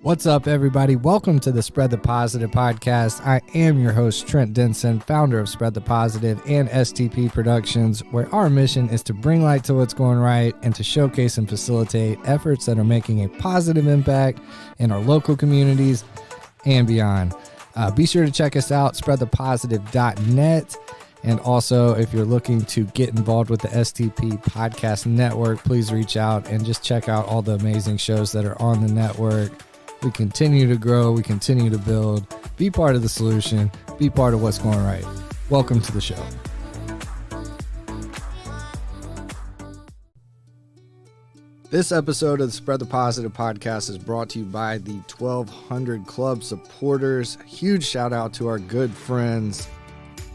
What's up, everybody? Welcome to the Spread the Positive podcast. I am your host, Trent Denson, founder of Spread the Positive and STP Productions, where our mission is to bring light to what's going right and to showcase and facilitate efforts that are making a positive impact in our local communities and beyond. Be sure to check us out, spreadthepositive.net. And also, if you're looking to get involved with the STP Podcast Network, please reach out and just check out all the amazing shows that are on the network. We continue to grow. We continue to build. Be part of the solution. Be part of what's going right. Welcome to the show. This episode of the Spread the Positive podcast is brought to you by the 1200 Club supporters. Huge shout out to our good friends,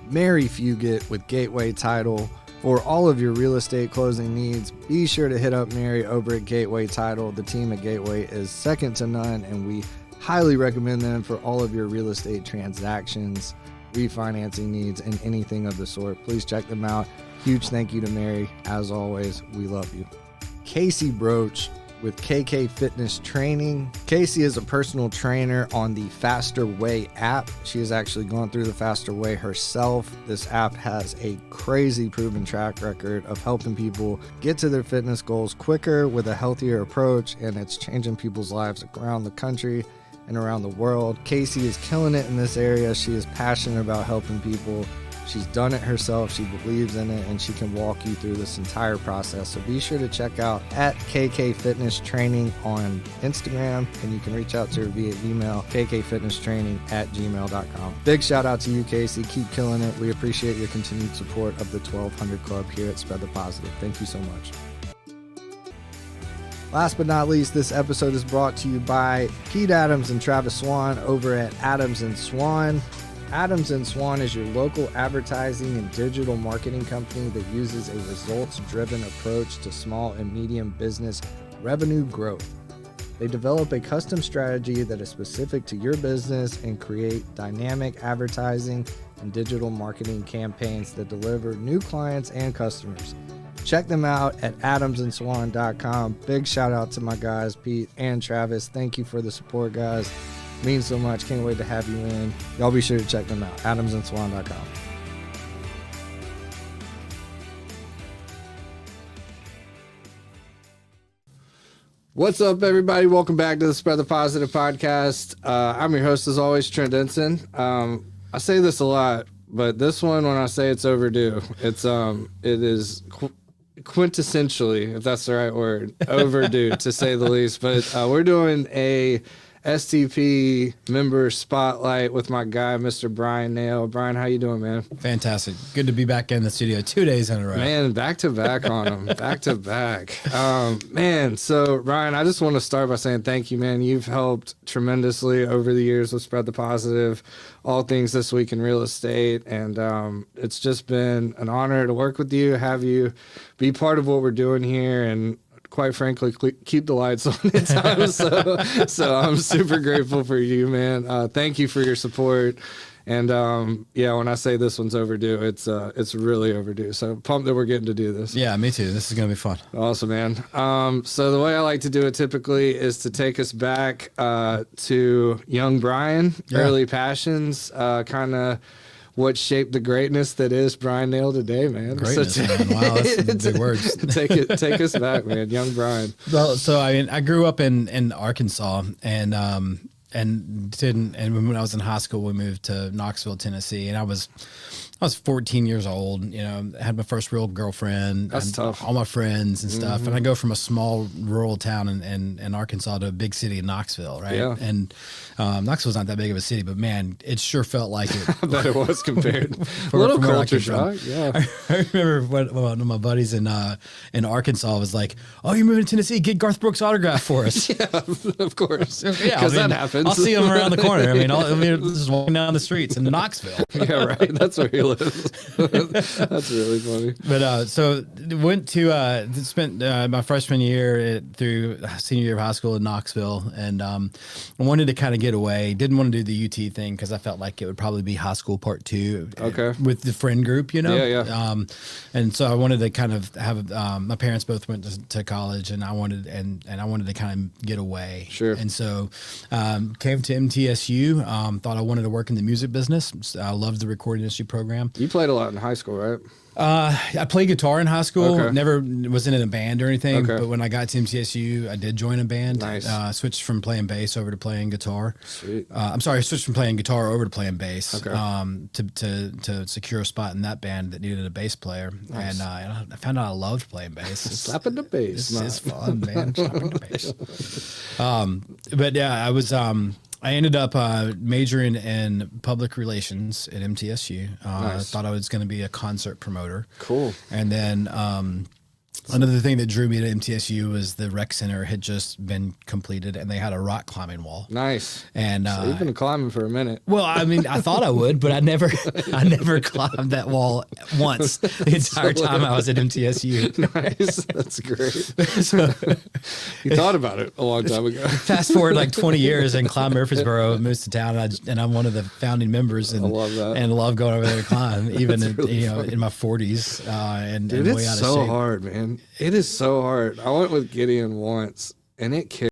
Mary Fugit with Gateway Title. For all of your real estate closing needs, be sure to hit up Mary over at Gateway Title. The team at Gateway is second to none, and we highly recommend them for all of your real estate transactions, refinancing needs, and anything of the sort. Please check them out. Huge thank you to Mary. As always, we love you. Casey Broach with KK Fitness Training. Casey is a personal trainer on the Faster Way app. She has actually gone through the Faster Way herself. This app has a crazy proven track record of helping people get to their fitness goals quicker with a healthier approach, and it's changing people's lives around the country and around the world. Casey is killing it in this area. She is passionate about helping people. She's done it herself, she believes in it, and she can walk you through this entire process. So be sure to check out at KK Fitness Training on Instagram, and you can reach out to her via email, kkfitnesstraining@gmail.com. Big shout out to you, Casey. Keep killing it. We appreciate your continued support of the 1200 Club here at Spread the Positive. Thank you so much. Last but not least, this episode is brought to you by Pete Adams and Travis Swan over at Adams & Swan. Adams & Swan is your local advertising and digital marketing company that uses a results-driven approach to small and medium business revenue growth. They develop a custom strategy that is specific to your business and create dynamic advertising and digital marketing campaigns that deliver new clients and customers. Check them out at adamsandswan.com. Big shout out to my guys, Pete and Travis. Thank you for the support, guys. Means so much. Can't wait to have you in. Y'all be sure to check them out. adamsandswan.com. What's up, everybody? Welcome back to the Spread the Positive podcast. I'm your host, as always, Trent Denson. I say this a lot, but this one, when I say it's overdue, it is quintessentially, if that's the right word, overdue to say the least. But we're doing a STP Member Spotlight with my guy, Mr. Bryan Nale. Bryan, how you doing, man? Fantastic. Good to be back in the studio 2 days in a row. Man, back to back on them. Back to back. Man, so Ryan, I just want to start by saying thank you, man. You've helped tremendously over the years with Spread the Positive, all things this week in real estate. And it's just been an honor to work with you, have you be part of what we're doing here, and quite frankly, keep the lights on at times. So I'm super grateful for you, man. Thank you for your support. And yeah, when I say this one's overdue, it's really overdue. So pumped that we're getting to do this. Yeah, me too. This is gonna be fun. Awesome, man. So the way I like to do it typically is to take us back to young Bryan, early passions, kind of what shaped the greatness that is Bryan Nale today, man. Greatness, man. Wow, that's some big words. Take us back, man. Young Bryan. Well, so I grew up in Arkansas, and when I was in high school, we moved to Knoxville, Tennessee, and I was 14 years old, you know, had my first real girlfriend. That's tough. All my friends and stuff. Mm-hmm. And I go from a small rural town in Arkansas to a big city in Knoxville, right? Yeah. And Knoxville's not that big of a city, but man, it sure felt like it. I bet it was compared. A little culture shock, yeah. I remember one of my buddies in Arkansas was like, "Oh, you're moving to Tennessee, get Garth Brooks' autograph for us." Yeah, of course. Yeah, because that happens. I'll see him around the corner. I mean, just walking down the streets in Knoxville. Yeah, right. That's where he ridiculous. That's really funny. But so went to spent my freshman year through senior year of high school in Knoxville, and I wanted to kind of get away. Didn't want to do the UT thing because I felt like it would probably be high school part 2. Okay. With the friend group, you know. Yeah. And so I wanted to kind of have my parents both went to college, and I wanted I wanted to kind of get away. Sure. And so came to MTSU. Thought I wanted to work in the music business. I loved the recording industry program. You played a lot in high school, right? I played guitar in high school. Okay. Never was in a band or anything. Okay. But when I got to MTSU, I did join a band. Nice. Switched from playing bass over to playing guitar. Sweet. I'm sorry, I switched from playing guitar over to playing bass. Okay. To secure a spot in that band that needed a bass player. Nice. And I found out I loved playing bass. Slapping the bass. It's fun, man. Slapping the bass. But yeah, I ended up majoring in public relations at MTSU. I Nice. thought I was going to be a concert promoter. Cool. And then another thing that drew me to MTSU was the rec center had just been completed, and they had a rock climbing wall. Nice. And So you've been climbing for a minute. well, I mean, I thought I would, but I never climbed that wall once the entire time I was at MTSU. Nice. That's great. You thought about it a long time ago. Fast forward like 20 years and climb Murfreesboro, moved to town, and I'm one of the founding members, and I love that. and love going over there to climb, even in, really in my 40s, and Dude, way it's out of so shape. hard, man. It is so hard. I went with Gideon once, and it kicked.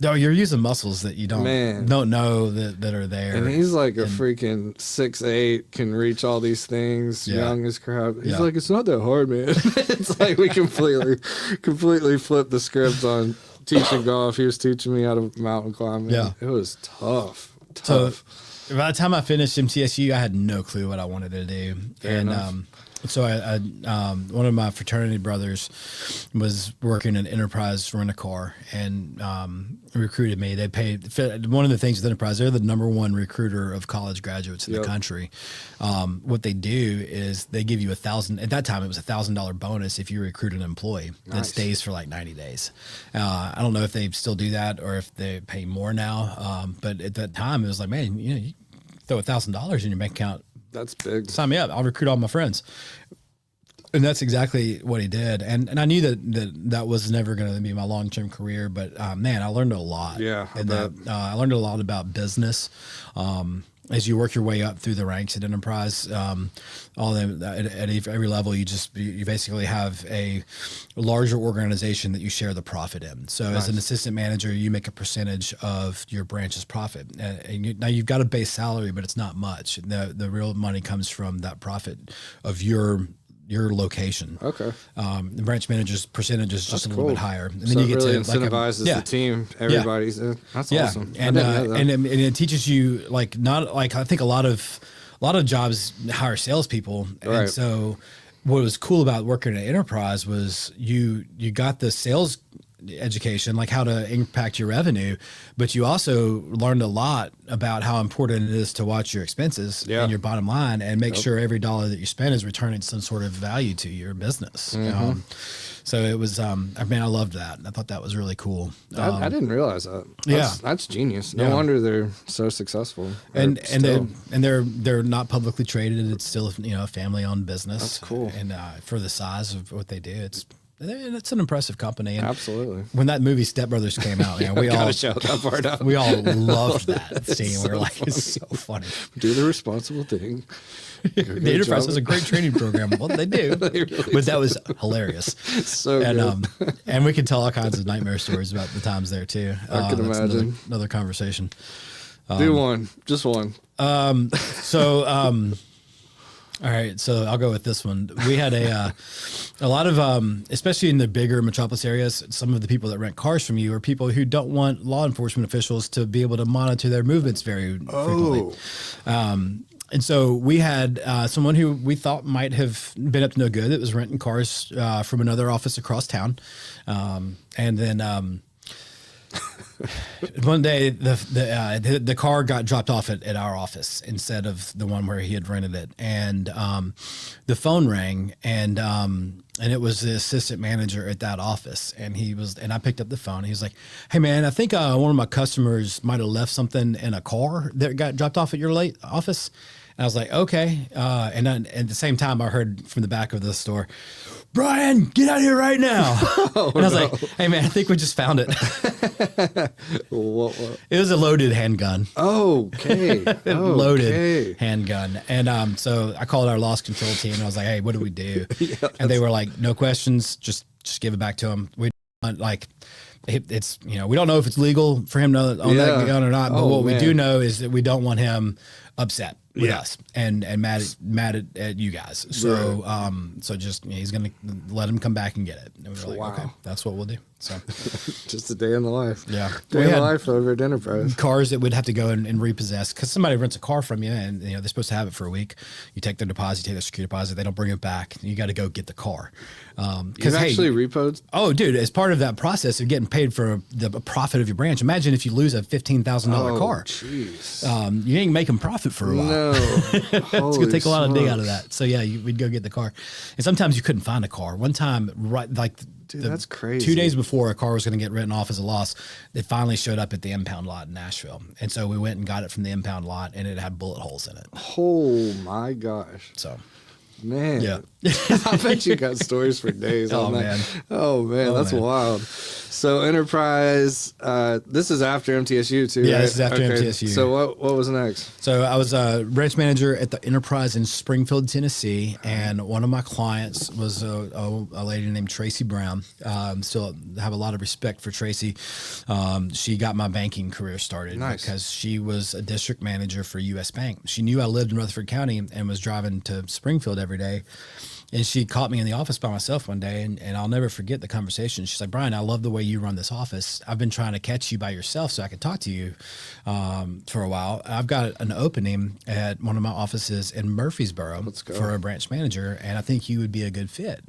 No, you're using muscles that you don't know that are there. And he's like a freaking 6'8", can reach all these things, Yeah. young as crap. He's Yeah. like, it's not that hard, man. It's like we completely flipped the script on teaching golf. He was teaching me how to mountain climb. Yeah. It was tough. So by the time I finished MTSU, I had no clue what I wanted to do. Fair enough. So I one of my fraternity brothers was working in Enterprise Rent-A-Car and recruited me. They paid one of the things with Enterprise. They're the #1 recruiter of college graduates in the country. What they do is they give you $1,000. At that time, it was $1,000 bonus if you recruit an employee that stays for like 90 days. I don't know if they still do that or if they pay more now. But at that time, it was like, man, you throw $1,000 in your bank account. That's big. Sign me up. I'll recruit all my friends. And that's exactly what he did. And I knew that was never going to be my long-term career, but man, I learned a lot. Yeah, I and bet. I learned a lot about business. As you work your way up through the ranks at Enterprise, at every level, you basically have a larger organization that you share the profit in. So as an assistant manager, you make a percentage of your branch's profit. Now you've got a base salary, but it's not much. The real money comes from that profit of your location. Okay. The branch manager's percentage is just a little cool. bit higher. And So then you it get really to like incentivizes the team. Everybody's in. That's awesome. And I didn't know that. and it teaches you I think a lot of jobs hire salespeople. Right. And so what was cool about working at Enterprise was you got the sales education, like how to impact your revenue, but you also learned a lot about how important it is to watch your expenses and your bottom line and make sure every dollar that you spend is returning some sort of value to your business. So it was, I loved that. I thought that was really cool. I didn't realize that. That's genius. No wonder they're so successful. And they're not publicly traded. It's still a family owned business. That's cool. And for the size of what they do, it's an impressive company. And Absolutely. when that movie Step Brothers came out, we all shout that part out. we all loved that scene. so We were like, funny. it's so funny. Do the responsible thing. The Enterprise has a great training program. Well, they do, but that was hilarious. So And and we can tell all kinds of nightmare stories about the times there too. I can that's imagine. another conversation. Do one. Just one. So, all right. So I'll go with this one. We had a lot of, especially in the bigger metropolis areas, some of the people that rent cars from you are people who don't want law enforcement officials to be able to monitor their movements very frequently. And so we had someone who we thought might have been up to no good that was renting cars from another office across town. And then one day the car got dropped off at our office instead of the one where he had rented it. And the phone rang and it was the assistant manager at that office. And I picked up the phone. He was like, "Hey man, I think one of my customers might have left something in a car that got dropped off at your late office." I was like, okay. And then at the same time, I heard from the back of the store, Bryan, get out of here right now. And I was like, hey, man, I think we just found it. What? It was a loaded handgun. Okay. Loaded handgun. And so I called our loss control team and I was like, hey, what do we do? And they were like, no questions. Just give it back to him. We like, it's, you know, we don't know if it's legal for him to own that gun or not. But what we do know is that we don't want him upset with us and mad at you guys. So so just he's gonna let him come back and get it. And we were like, okay, that's what we'll do. So just a day in the life. Yeah, day in the life over at Enterprise. Cars that would have to go and repossess because somebody rents a car from you and you know they're supposed to have it for a week. You take their deposit, you take their security deposit, they don't bring it back. You got to go get the car. You've actually repoed? Oh, dude! As part of that process of getting paid for the profit of your branch, imagine if you lose a $15,000 car. Jeez. You ain't making profit for a while. No. It's gonna take a lot of dig out of that. So yeah, we'd go get the car, and sometimes you couldn't find a car. One time, right, like dude, that's crazy. 2 days before a car was going to get written off as a loss, it finally showed up at the impound lot in Nashville, and so we went and got it from the impound lot, and it had bullet holes in it. Oh my gosh! So. Man, yeah, I bet you got stories for days. Oh man, that's wild. So Enterprise, this is after MTSU too. Yeah, right? This is after MTSU. So what was next? So I was a branch manager at the Enterprise in Springfield, Tennessee, and one of my clients was a lady named Tracy Brown. Still have a lot of respect for Tracy. She got my banking career started because she was a district manager for U.S. Bank. She knew I lived in Rutherford County and was driving to Springfield every day. And she caught me in the office by myself one day, and I'll never forget the conversation. She's like, Bryan, I love the way you run this office. I've been trying to catch you by yourself so I could talk to you for a while. I've got an opening at one of my offices in Murfreesboro for a branch manager, and I think you would be a good fit.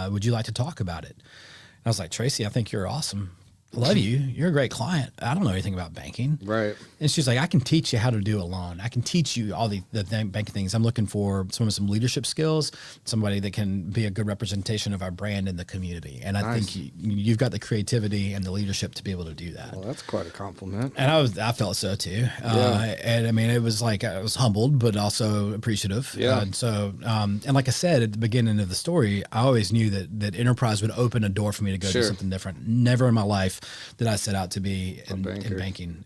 Would you like to talk about it? And I was like, Tracy, I think you're awesome. I love you. You're a great client. I don't know anything about banking. Right. And she's like, I can teach you how to do a loan. I can teach you all the banking things. I'm looking for some leadership skills, somebody that can be a good representation of our brand in the community. And I think you've got the creativity and the leadership to be able to do that. Well, that's quite a compliment. And I felt so too. And I mean, it was like, I was humbled, but also appreciative. Yeah. And so, and like I said, at the beginning of the story, I always knew that Enterprise would open a door for me to go do something different. Never in my life did I set out to be in banking.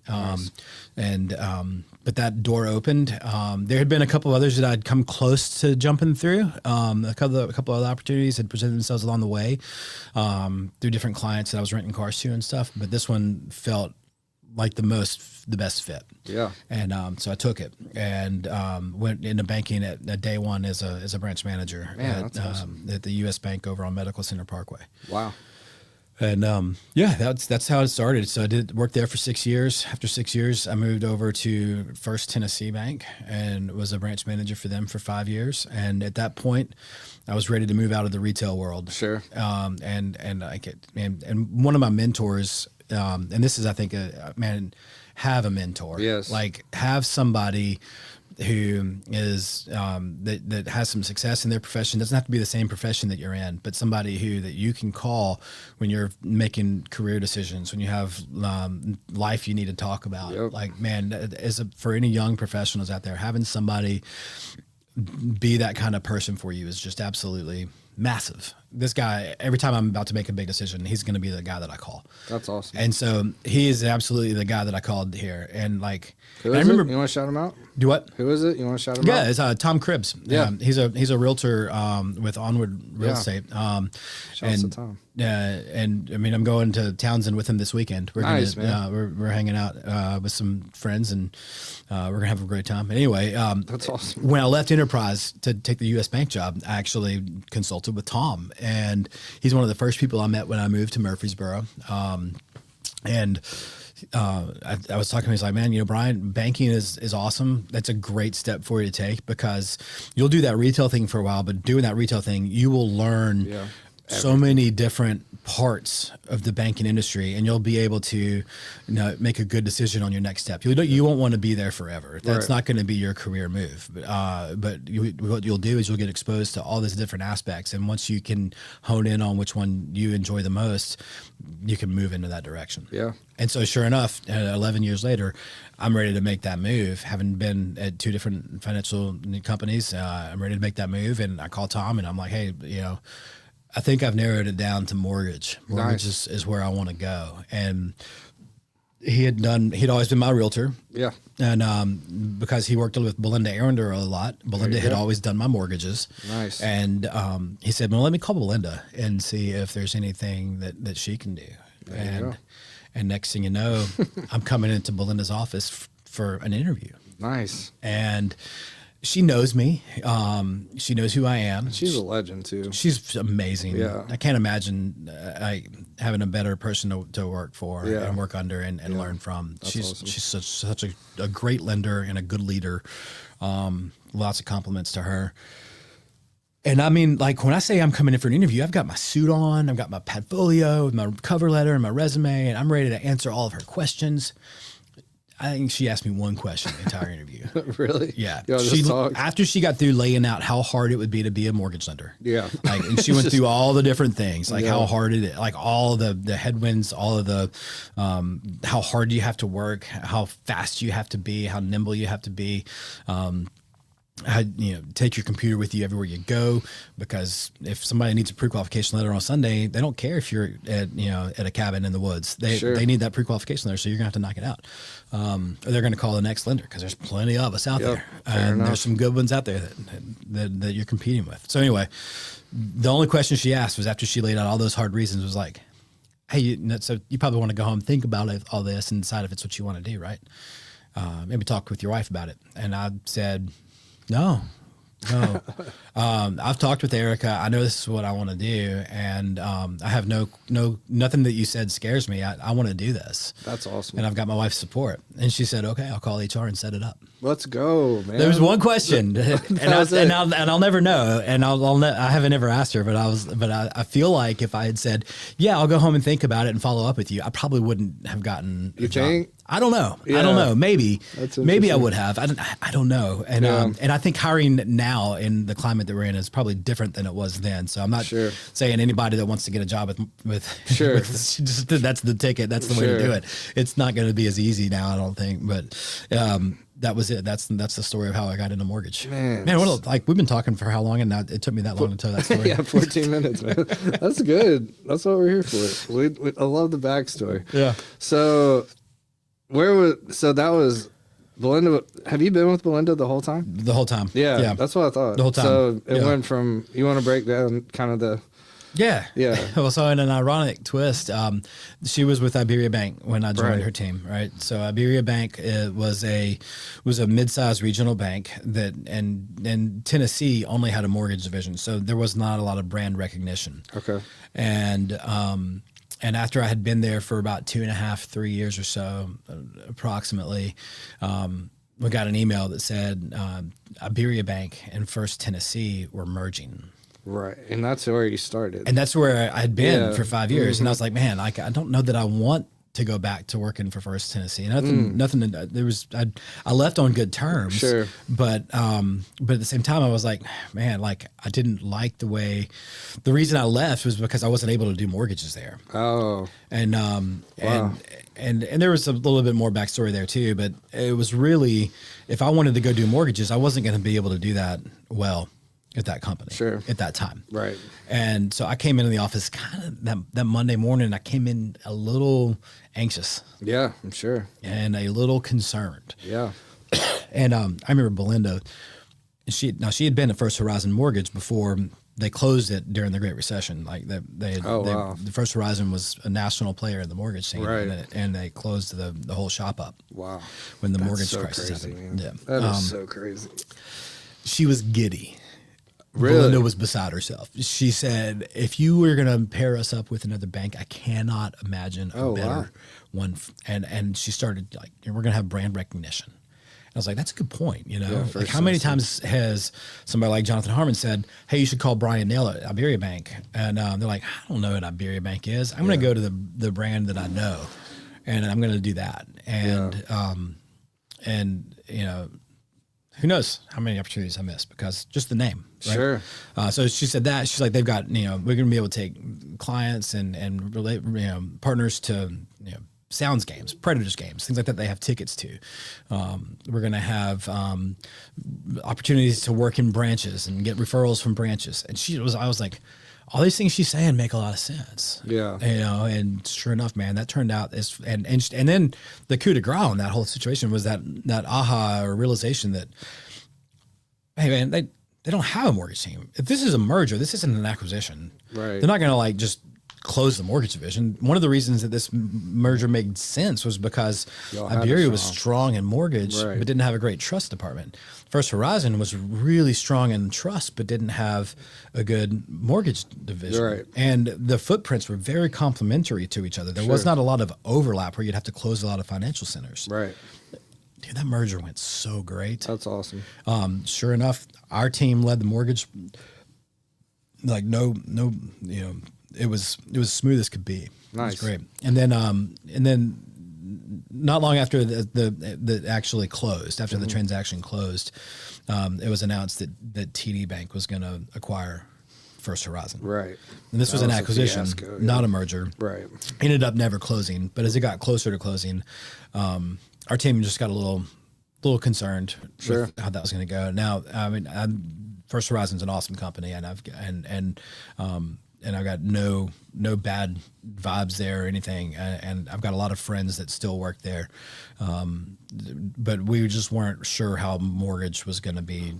But that door opened. There had been a couple others that I'd come close to jumping through. A couple other opportunities had presented themselves along the way through different clients that I was renting cars to and stuff. But this one felt like the best fit. Yeah. And so I took it and went into banking at day one as a branch manager at the U.S. Bank over on Medical Center Parkway. Wow. And that's how it started. So I did work there for 6 years. After 6 years, I moved over to First Tennessee Bank and was a branch manager for them for 5 years. And at that point, I was ready to move out of the retail world. Sure. And one of my mentors, and this is, I think, have a mentor. Yes. Like have somebody who is that has some success in their profession. Doesn't have to be the same profession that you're in, but somebody that you can call when you're making career decisions, when you have life you need to talk about. Yep. Like, man, for any young professionals out there, having somebody be that kind of person for you is just absolutely massive. This guy, every time I'm about to make a big decision, he's going to be the guy that I call. That's awesome. And so he is absolutely the guy that I called here. And like, who is it? You want to shout him out? Do what? Who is it? You want to shout him out? Yeah, it's Tom Cribbs. Yeah, he's a realtor with Onward Real Estate. Shouts to Tom. And I mean, I'm going to Townsend with him this weekend. We're we're hanging out with some friends, and we're gonna have a great time. Anyway, that's awesome. When I left Enterprise to take the U.S. Bank job, I actually consulted with Tom, and he's one of the first people I met when I moved to Murfreesboro. I was talking to him, he's like, man, Bryan, banking is awesome. That's a great step for you to take because you'll do that retail thing for a while, but doing that retail thing, you will learn so many different parts of the banking industry, and you'll be able to make a good decision on your next step. You won't want to be there forever. That's not going to be your career move. But what you'll do is you'll get exposed to all these different aspects, and once you can hone in on which one you enjoy the most, you can move into that direction. Yeah. And so sure enough, 11 years later, I'm ready to make that move. Having been at 2 different financial companies, I'm ready to make that move. And I call Tom and I'm like, hey, I think I've narrowed it down to mortgage. Mortgage is where I want to go. And he'd always been my realtor. Yeah. And because he worked with Belinda Arender a lot, Belinda had always done my mortgages. Nice. And he said, well, let me call Belinda and see if there's anything that she can do. And next thing you know, I'm coming into Belinda's office for an interview. Nice. And she knows me. She knows who I am. She's a legend too. She's amazing. Yeah. I can't imagine having a better person to work for and work under and learn from. That's She's awesome. she's such a great lender and a good leader. Lots of compliments to her. And I mean, like when I say I'm coming in for an interview, I've got my suit on, I've got my portfolio, my cover letter, and my resume, and I'm ready to answer all of her questions. I think she asked me one question the entire interview. Really? Yeah. Talk. After she got through laying out how hard it would be to be a mortgage lender. Yeah. And she went through all the different things, like how hard it is, like all the headwinds, all of the, how hard you have to work, how fast you have to be, how nimble you have to be. How, take your computer with you everywhere you go, because if somebody needs a pre-qualification letter on Sunday, they don't care if you're at a cabin in the woods. They need that pre-qualification letter, so you're gonna have to knock it out. Or they're gonna call the next lender, because there's plenty of us out there, and there's some good ones out there that you're competing with. So anyway, the only question she asked was, after she laid out all those hard reasons, was like, hey, so you probably want to go home and think about all this and decide if it's what you want to do, right? Maybe talk with your wife about it. And I said, No. I've talked with Erica. I know this is what I want to do, and I have nothing that you said scares me. I want to do this. That's awesome. And I've got my wife's support. And she said, okay, I'll call HR and set it up. Let's go, man. There was one question, and I'll never know, and I haven't ever asked her, but I feel like if I had said, yeah, I'll go home and think about it and follow up with you, I probably wouldn't have gotten a job. I don't know. Yeah. I don't know. Maybe I would have. I don't know. And and I think hiring now in the climate that we're in is probably different than it was then. So I'm not saying anybody that wants to get a job with just, that's the ticket. That's the way to do it. It's not going to be as easy now, I don't think. But that was it. That's the story of how I got into mortgage. Man, we've been talking for how long, and now it took me that long to tell that story. Yeah, 14 minutes, man. That's good. That's what we're here for. I love the backstory. Yeah. So that was Belinda. Have you been with Belinda the whole time? The whole time. Yeah. That's what I thought. The whole time. So it went from, you want to break down kind of the. Yeah. Well, so in an ironic twist, she was with Iberia Bank when I joined her team, right? So Iberia Bank was a mid-sized regional bank and Tennessee only had a mortgage division, so there was not a lot of brand recognition. Okay. And after I had been there for about 2.5, 3 years or so, approximately, we got an email that said Iberia Bank and First Tennessee were merging. Right. And that's where you started. And that's where I had been for 5 years. And I was like, man, I don't know that I want to go back to working for First Tennessee. Nothing. I left on good terms. Sure. But at the same time, I was like, man, like I didn't like the reason I left was because I wasn't able to do mortgages there. Oh. And wow. And there was a little bit more backstory there too. But it was really, if I wanted to go do mortgages, I wasn't going to be able to do that well at that company at that time. Right. And so I came into the office kind of that Monday morning. I came in a little anxious. Yeah, I'm sure. And a little concerned. Yeah. And I remember Belinda, she had been at First Horizon Mortgage before they closed it during the Great Recession. Like the First Horizon was a national player in the mortgage scene, right? And they closed the whole shop up. Wow. When the mortgage crisis happened. Man. Yeah. That is so crazy. She was giddy. Really? Belinda was beside herself. She said, if you were going to pair us up with another bank, I cannot imagine a better one. And she started like, we're going to have brand recognition. I was like, that's a good point. You know, Yeah, like how many times has somebody like Jonathan Harmon said, hey, you should call Bryan Nale at Iberia Bank. And they're like, I don't know what Iberia Bank is. I'm going to go to the brand that I know, and I'm going to do that. And, and, you know, who knows how many opportunities I missed because just the name. Right? Sure. So she said that she's like, they've got, you know, we're going to be able to take clients and relate, you know, partners to, you know, Sounds games, Predators games, things like that they have tickets to. We're going to have opportunities to work in branches and get referrals from branches. And I was like, all these things she's saying make a lot of sense. Yeah. You know, and sure enough, man, that turned out and then the coup de grace on that whole situation was that aha or realization that, hey man, they don't have a mortgage team. If this is a merger, this isn't an acquisition. Right. They're not going to like just close the mortgage division. One of the reasons that this merger made sense was because Iberia was strong in mortgage, but didn't have a great trust department. First Horizon was really strong in trust, but didn't have a good mortgage division. Right. And the footprints were very complementary to each other. There was not a lot of overlap where you'd have to close a lot of financial centers. Right. Dude, that merger went so great. That's awesome. Sure enough, our team led the mortgage. Like no, you know, it was smooth as could be. Nice. It was great. And then not long after the actually closed, after the transaction closed, it was announced that TD Bank was going to acquire First Horizon. Right. And this was an acquisition, not a merger. Right. Ended up never closing, but as it got closer to closing, our team just got a little concerned with how that was going to go. Now, I mean, First Horizon's an awesome company, and I've got no bad vibes there or anything, and I've got a lot of friends that still work there, but we just weren't sure how mortgage was going to be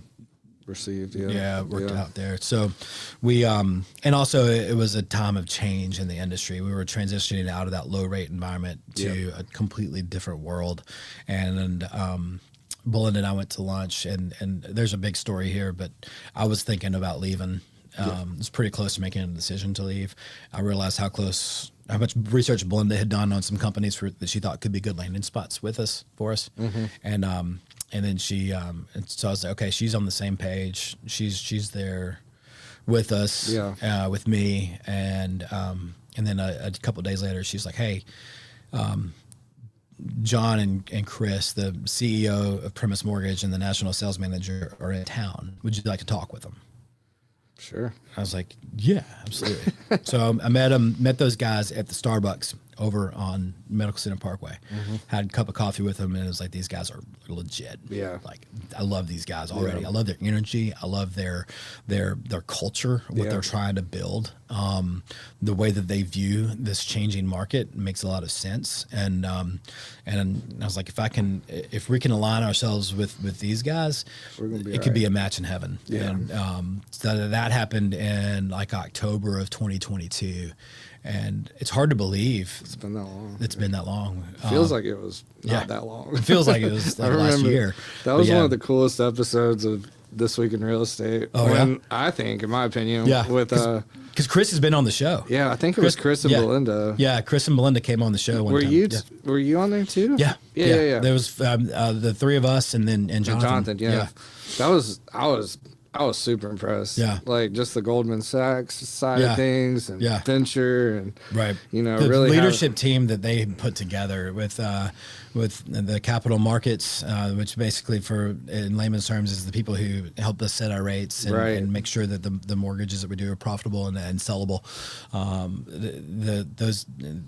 received. Worked out there. So we and also it was a time of change in the industry. We were transitioning out of that low rate environment to a completely different world, and Bullen and I went to lunch, and there's a big story here, but I was thinking about leaving. It was pretty close to making a decision to leave. I realized how much research Belinda had done on some companies that she thought could be good landing spots for us. And then she, so I was like, okay, she's on the same page. She's there with us, with me. And then a couple of days later, she's like, hey, John and Chris, the CEO of Primis Mortgage and the national sales manager, are in town. Would you like to talk with them? Sure. I was like, yeah, absolutely. So I met those guys at the Starbucks over on Medical Center Parkway. Had a cup of coffee with them, and it was like, these guys are legit. Yeah. Like, I love these guys already. I love their energy. I love their culture, what they're trying to build. The way that they view this changing market makes a lot of sense. And I was like, if we can align ourselves with these guys, it could be a match in heaven. Yeah. And so that happened in like October of 2022. And it's hard to believe it's been that long. It's been that long. Feels like it was not that long. It feels like it was like last year. That was one of the coolest episodes of This Week in Real Estate. I think, in my opinion, with because Chris has been on the show. Yeah, I think it was Chris and Belinda. Yeah, Chris and Belinda came on the show one time. Were you on there too? Yeah. There was the three of us and Jonathan. Yeah. I was super impressed. Yeah. Like just the Goldman Sachs side of things and venture and the really leadership team that they put together with the capital markets, which basically in layman's terms is the people who help us set our rates and make sure that the mortgages that we do are profitable and sellable.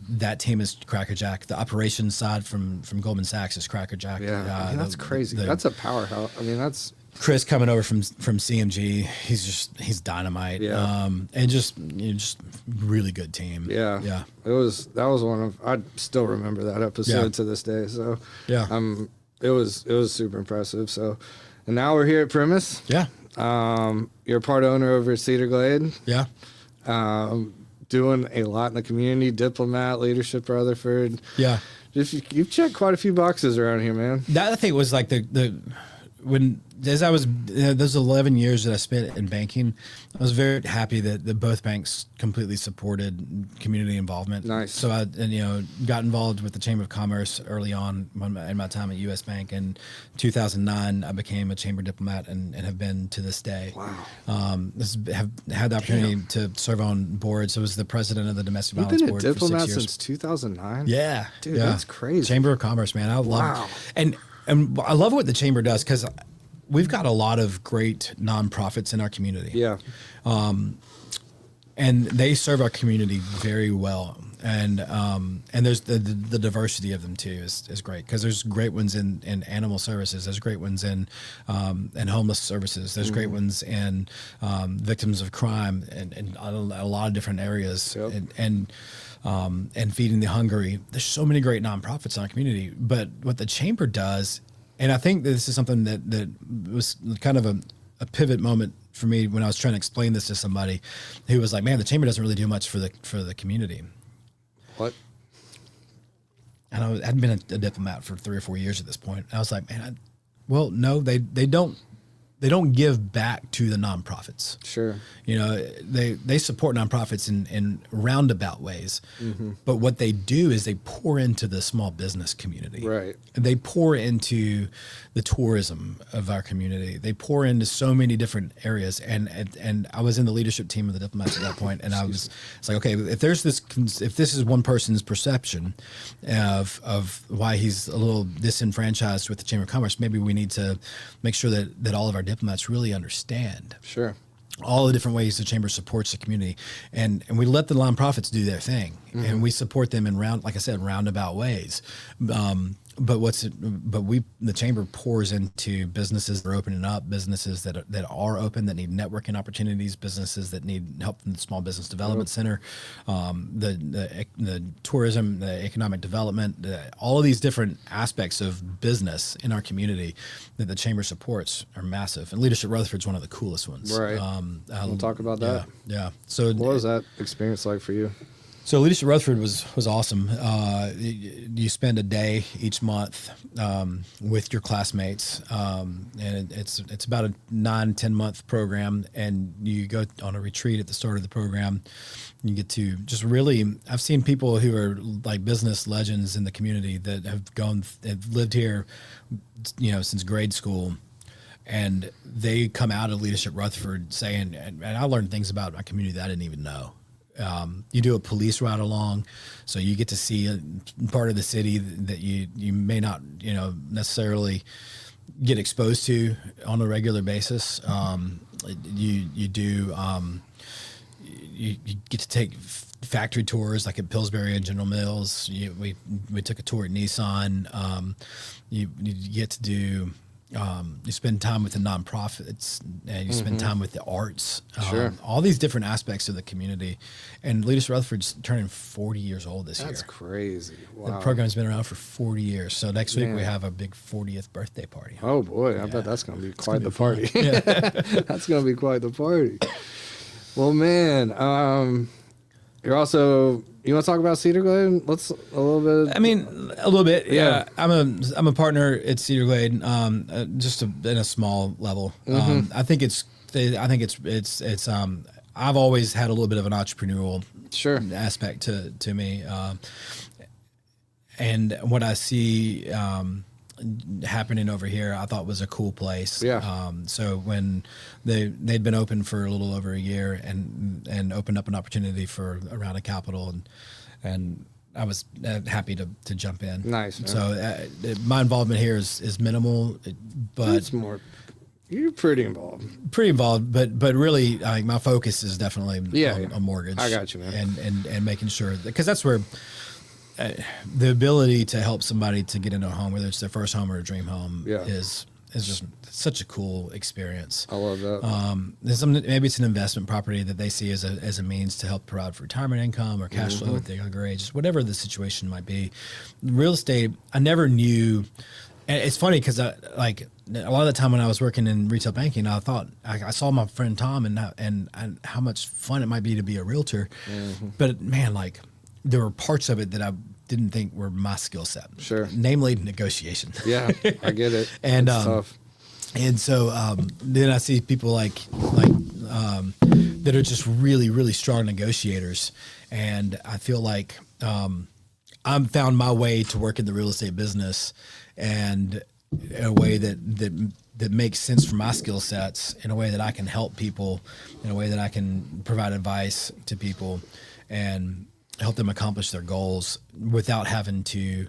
That team is crackerjack. The operations side from Goldman Sachs is crackerjack. Yeah. That's crazy. That's a powerhouse. I mean, that's Chris coming over from CMG. He's dynamite. Yeah. And just really good team. Yeah. Yeah. That was one of, I still remember that episode to this day. So it was super impressive. So, and now we're here at Primis. Yeah. You're a part owner over at Cedar Glade. Yeah. Doing a lot in the community, Diplomat, leadership, Rutherford. Yeah. You've checked quite a few boxes around here, man. That I think was like as I was those 11 years that I spent in banking, I was very happy that both banks completely supported community involvement. Nice. So I got involved with the Chamber of Commerce early on in my time at U.S. Bank. In 2009, I became a chamber diplomat and have been to this day. Wow. Have had the opportunity to serve on boards. I was the president of the Domestic Violence Board You've been a for 6 diplomat years. since 2009? Yeah, Dude, that's crazy. Chamber of Commerce, man. I love Wow. it. And I love what the chamber does because we've got a lot of great nonprofits in our community. Yeah. And they serve our community very well. And there's the diversity of them too is great because there's great ones in animal services. There's great ones in homeless services. There's great ones in victims of crime and a lot of different areas. Yep. And feeding the hungry. There's so many great nonprofits in our community. But what the chamber does, and I think this is something that was kind of a pivot moment for me when I was trying to explain this to somebody who was like, man, the chamber doesn't really do much for the community. What? And I hadn't been a diplomat for 3 or 4 years at this point. I was like, man, well, no, they don't give back to the nonprofits. Sure. They support nonprofits in roundabout ways, but what they do is they pour into the small business community. Right. They pour into the tourism of our community. They pour into so many different areas. And I was in the leadership team of the Diplomats at that point, and it's like, okay, if this is one person's perception of why he's a little disenfranchised with the Chamber of Commerce, maybe we need to make sure that all of our diplomats really understand Sure. all the different ways the chamber supports the community, and we let the nonprofits do their thing, and we support them in roundabout ways. But the chamber pours into businesses that are opening up, businesses that are open, that need networking opportunities, businesses that need help from the Small Business Development Center, the tourism, the economic development, all of these different aspects of business in our community that the chamber supports are massive. And Leadership Rutherford is one of the coolest ones. Right. We'll talk about that. Yeah. So what was that experience like for you? So Leadership Rutherford was awesome. You spend a day each month with your classmates, and it's about a 9-10 month program, and you go on a retreat at the start of the program. You get to just really, I've seen people who are like business legends in the community that have lived here, since grade school. And they come out of Leadership Rutherford saying, and I learned things about my community that I didn't even know. You do a police ride along, so you get to see a part of the city that you may not necessarily get exposed to on a regular basis. You get to take factory tours like at Pillsbury and General Mills. We took a tour at Nissan. You get to do. You spend time with the nonprofits, and you spend time with the arts, Sure. All these different aspects of the community. And Leadership Rutherford's turning 40 years old this year. That's crazy. Wow. The program's been around for 40 years. So next week Man. we have a big 40th birthday party. Oh boy, I bet that's going to be quite the gonna party. That's going to be quite the party. Well, man, you're also. You want to talk about Cedar Glade? Let's a little bit. I mean, a little bit. Yeah. I'm a partner at Cedar Glade, just in a small level. I think it's. I've always had a little bit of an entrepreneurial Sure. aspect to me, and what I see happening over here, I thought was a cool place. Yeah. So when they'd been open for a little over a year and opened up an opportunity for a round of capital, and I was happy to jump in. Nice, man. So my involvement here is minimal, but It's more. You're pretty involved. pretty involved. But really, my focus is definitely on a mortgage. I got you, man. And making sure, because that's where. The ability to help somebody to get into a home, whether it's their first home or a dream home, is just such a cool experience. I love that. Maybe it's an investment property that they see as a means to help provide for retirement income or cash flow at their younger age, whatever the situation might be. Real estate, I never knew. And it's funny because a lot of the time when I was working in retail banking, I thought I saw my friend Tom and how much fun it might be to be a realtor, but man, there were parts of it that I didn't think were my skill set. Sure. Namely negotiation. Yeah, I get it. And it's tough. And so then I see people like that are just really, really strong negotiators. And I feel like I've found my way to work in the real estate business, and in a way that makes sense for my skill sets, in a way that I can help people, in a way that I can provide advice to people and help them accomplish their goals without having to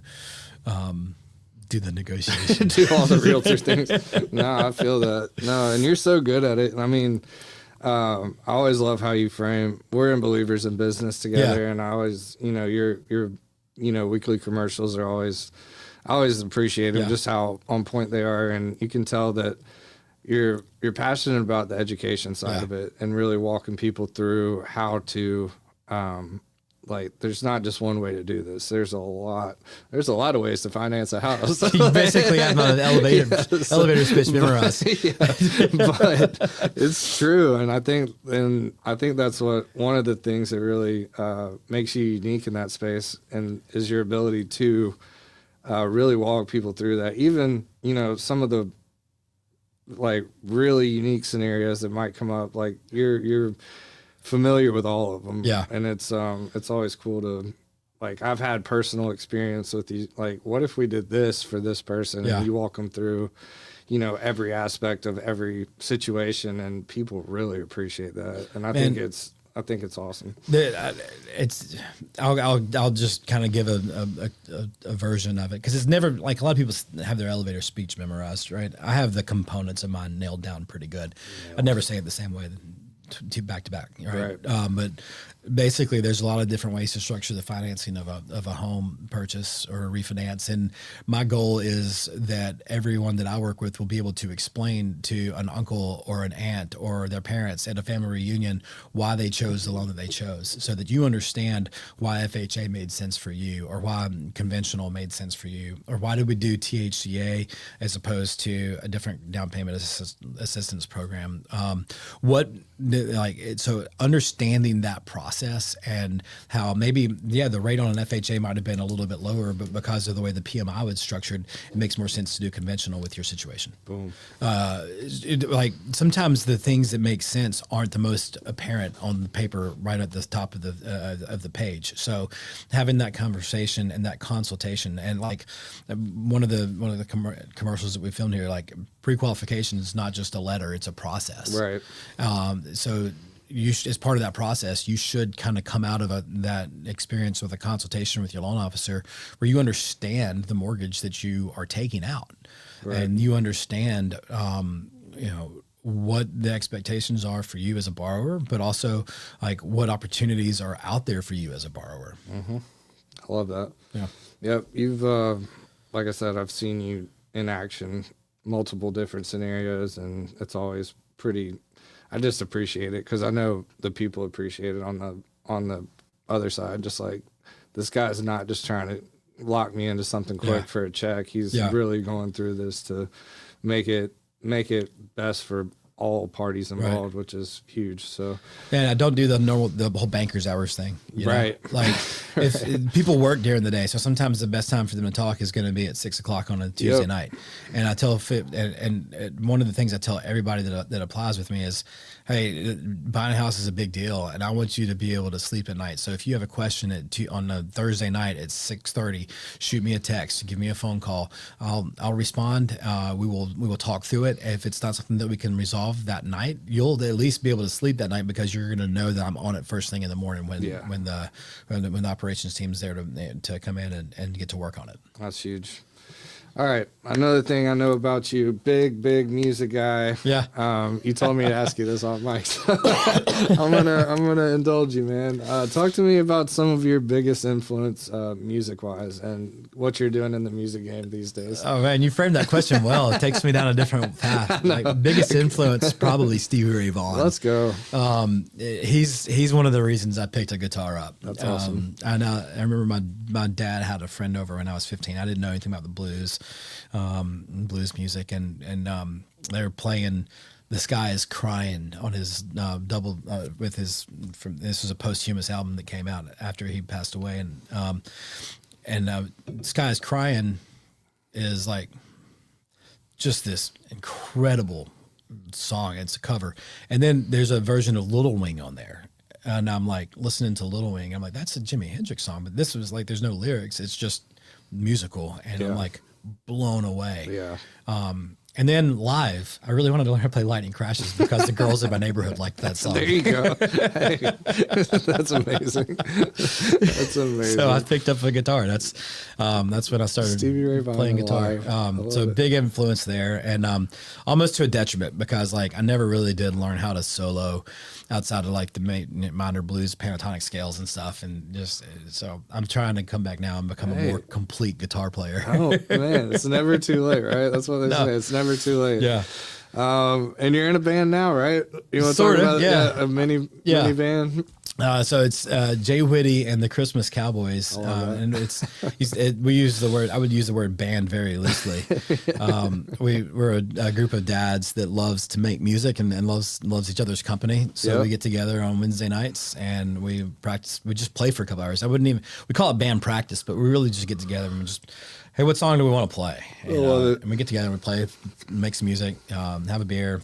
do the negotiation. Do all the realtor things. No, I feel that. No, and you're so good at it. I mean, I always love how you frame. We're in believers in business together, and I always, your weekly commercials are always. I always appreciate them, just how on point they are, and you can tell that you're passionate about the education side of it, and really walking people through how to. There's not just one way to do this. There's a lot of ways to finance a house. You basically have an elevator speech memorized. But it's true. And I think that's one of the things that really makes you unique in that space, and is your ability to really walk people through that. Even, some of the really unique scenarios that might come up, like you're familiar with all of them. Yeah. And it's always cool to, I've had personal experience with these, what if we did this for this person? Yeah. And you walk them through, every aspect of every situation, and people really appreciate that. And I think it's awesome. I'll just kind of give a version of it, because it's never like, a lot of people have their elevator speech memorized, right? I have the components of mine nailed down pretty good. I never say it the same way. Back to back, right? But basically, there's a lot of different ways to structure the financing of a home purchase or a refinance, and my goal is that everyone that I work with will be able to explain to an uncle or an aunt or their parents at a family reunion why they chose the loan that they chose, so that you understand why FHA made sense for you, or why conventional made sense for you, or why did we do THCA as opposed to a different down payment assistance program. So understanding that process, and how maybe, the rate on an FHA might have been a little bit lower, but because of the way the PMI was structured, it makes more sense to do conventional with your situation. Boom. Sometimes the things that make sense aren't the most apparent on the paper right at the top of the page. So having that conversation and that consultation, and one of the commercials that we filmed here, pre-qualification is not just a letter, it's a process. Right. So as part of that process, you should kind of come out of that experience with a consultation with your loan officer, where you understand the mortgage that you are taking out, right, and you understand, what the expectations are for you as a borrower, but also what opportunities are out there for you as a borrower. Mm-hmm. I love that. Yeah. Yep. You've, like I said, I've seen you in action, multiple different scenarios, and it's always pretty. I just appreciate it, because I know the people appreciate it on the other side. Just like, this guy's not just trying to lock me into something quick for a check. He's really going through this to make it best for all parties involved, right, which is huge. So, and I don't do the whole banker's hours thing, right? If people work during the day, so sometimes the best time for them to talk is going to be at 6 o'clock on a Tuesday night. And I tell and one of the things I tell everybody that applies with me is, hey, buying a house is a big deal, and I want you to be able to sleep at night. So if you have a question on a Thursday night at 6:30, shoot me a text, give me a phone call. I'll respond. We will talk through it. If it's not something that we can resolve that night, you'll at least be able to sleep that night, because you're going to know that I'm on it first thing in the morning when the operations team's there to come in and get to work on it. That's huge. All right. Another thing I know about you, big music guy. Yeah. You told me to ask you this off mic. So I'm gonna indulge you, man. Talk to me about some of your biggest influence, music wise, and what you're doing in the music game these days. Oh man, you framed that question well. It takes me down a different path. Biggest influence, probably Stevie Ray Vaughan. Let's go. He's one of the reasons I picked a guitar up. That's awesome. I remember my dad had a friend over when I was 15. I didn't know anything about the blues music, and they were playing "The Sky Is Crying" on his double this was a posthumous album that came out after he passed away, and "Sky Is Crying" is just this incredible song. It's a cover. And then there's a version of Little Wing on there. And I'm like listening to Little Wing. I'm like, that's a Jimi Hendrix song, but this was like, there's no lyrics. It's just musical. And I'm like blown away. Yeah. And then live, I really wanted to learn how to play Lightning Crashes because the girls in my neighborhood liked that song. There you go. Hey, that's amazing. That's amazing. So I picked up a guitar. That's when I started playing guitar. So big influence there, and almost to a detriment because like I never really did learn how to solo outside of like the minor blues pentatonic scales and stuff, and just so I'm trying to come back now and become a more complete guitar player. Oh man, it's never too late, right? That's what they say. It's never too late. Yeah. And you're in a band now, right? You want to Sort talk of, about a mini band? So it's Jay Whitty and the Christmas Cowboys, and we use the word. I would use the word band very loosely. We're a group of dads that loves to make music and loves each other's company. So we get together on Wednesday nights and we practice. We just play for a couple hours. We call it band practice, but we really just get together and just. Hey, what song do we want to play? And we get together and we play, make some music, have a beer,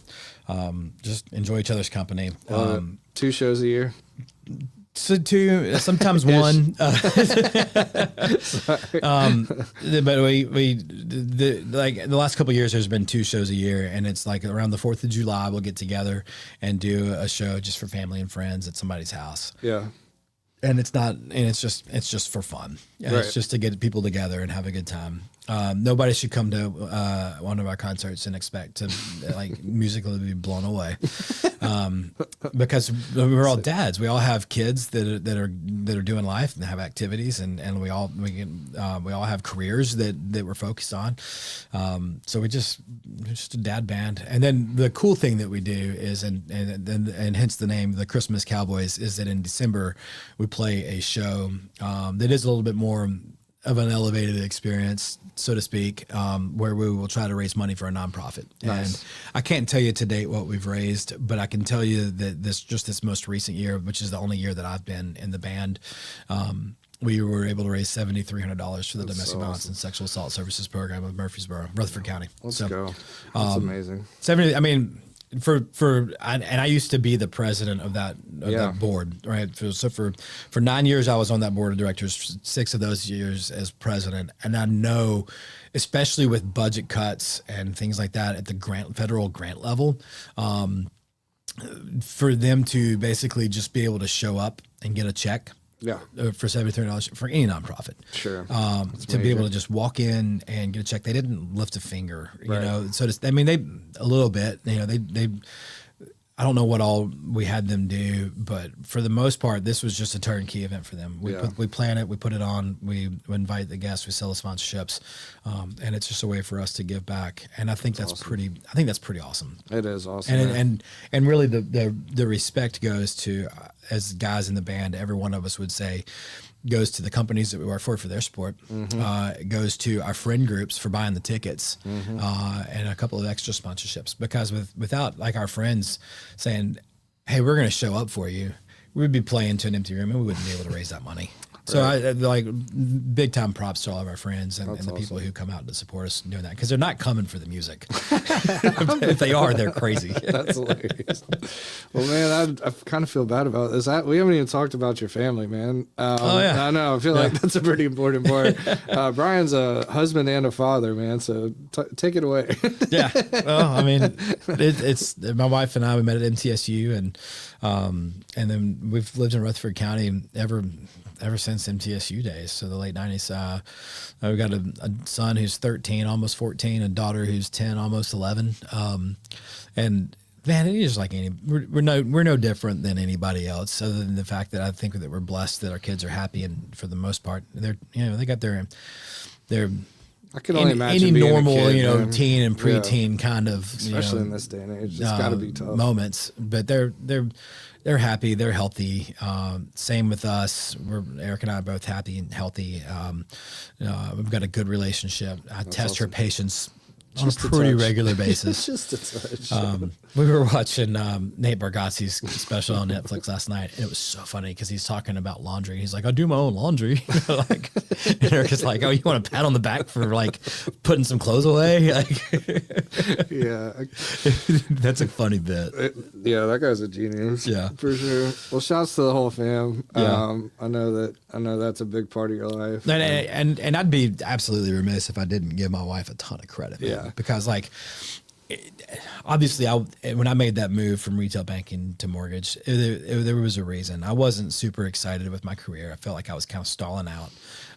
just enjoy each other's company. 2 shows a year. So 2, sometimes 1. But the last couple of years, there's been 2 shows a year, and it's like around the 4th of July, we'll get together and do a show just for family and friends at somebody's house. Yeah. And it's just for fun. Right. It's just to get people together and have a good time. Nobody should come to one of our concerts and expect to like musically be blown away, because we're all dads. We all have kids that are doing life and have activities, and we all have careers that we're focused on. So we're just a dad band. And then the cool thing that we do is, and hence the name, the Christmas Cowboys, is that in December we play a show that is a little bit more of an elevated experience, so to speak, where we will try to raise money for a nonprofit. Nice. And I can't tell you to date what we've raised, but I can tell you that this most recent year, which is the only year that I've been in the band, we were able to raise $7,300 for the Domestic Violence and Sexual Assault Services Program of Murfreesboro, Rutherford County. Let's go. That's amazing. I used to be the president of that board, right? So for 9 years, I was on that board of directors, 6 of those years as president. And I know, especially with budget cuts and things like that at the federal grant level, for them to basically just be able to show up and get a check. Yeah, for $73 for any nonprofit. Sure. To be able to just walk in and get a check. They didn't lift a finger, you know. So they a little bit, you know, they I don't know what all we had them do, but for the most part, this was just a turnkey event for them. We plan it, we put it on, we invite the guests, we sell the sponsorships, and it's just a way for us to give back. And I think that's awesome. I think that's pretty awesome. It is awesome. And really the respect goes to, as guys in the band, every one of us would say, goes to the companies that we work for their support. It goes to our friend groups for buying the tickets, and a couple of extra sponsorships. Because without like our friends saying, "Hey, we're going to show up for you," we'd be playing to an empty room and we wouldn't be able to raise that money. So I like big time props to all of our friends and the people who come out to support us doing that, because they're not coming for the music. If they are, they're crazy. That's hilarious. Well, man, I kind of feel bad about this. We haven't even talked about your family, man. I know. I feel like that's a pretty important part. Bryan's a husband and a father, man. So take it away. Yeah. Well, I mean, it's my wife and I. We met at MTSU, and then we've lived in Rutherford County ever since MTSU days, so the late 90s. We've got a son who's 13, almost 14, a daughter who's 10, almost 11. And man, it is like we're no different than anybody else, other than the fact that I think that we're blessed that our kids are happy, and for the most part, they got their I can only imagine any being normal, a kid, teen and preteen kind of, especially in this day and age, it's got to be tough moments. But they're happy, they're healthy. Same with us. Eric and I are both happy and healthy. We've got a good relationship. I test her patience on a pretty regular basis. Just a touch. We were watching Nate Bargatze's special on Netflix last night, and it was so funny because he's talking about laundry. He's like, I do my own laundry. Like, and Erica's like, oh, you want a pat on the back for like putting some clothes away? Like, yeah. That's a funny bit. Yeah, that guy's a genius. Yeah. For sure. Well, shouts to the whole fam. Yeah. I know that's a big part of your life. And I'd be absolutely remiss if I didn't give my wife a ton of credit. Man, Yeah. because like, obviously when I made that move from retail banking to mortgage, there was a reason. I wasn't super excited with my career. I felt like I was kind of stalling out.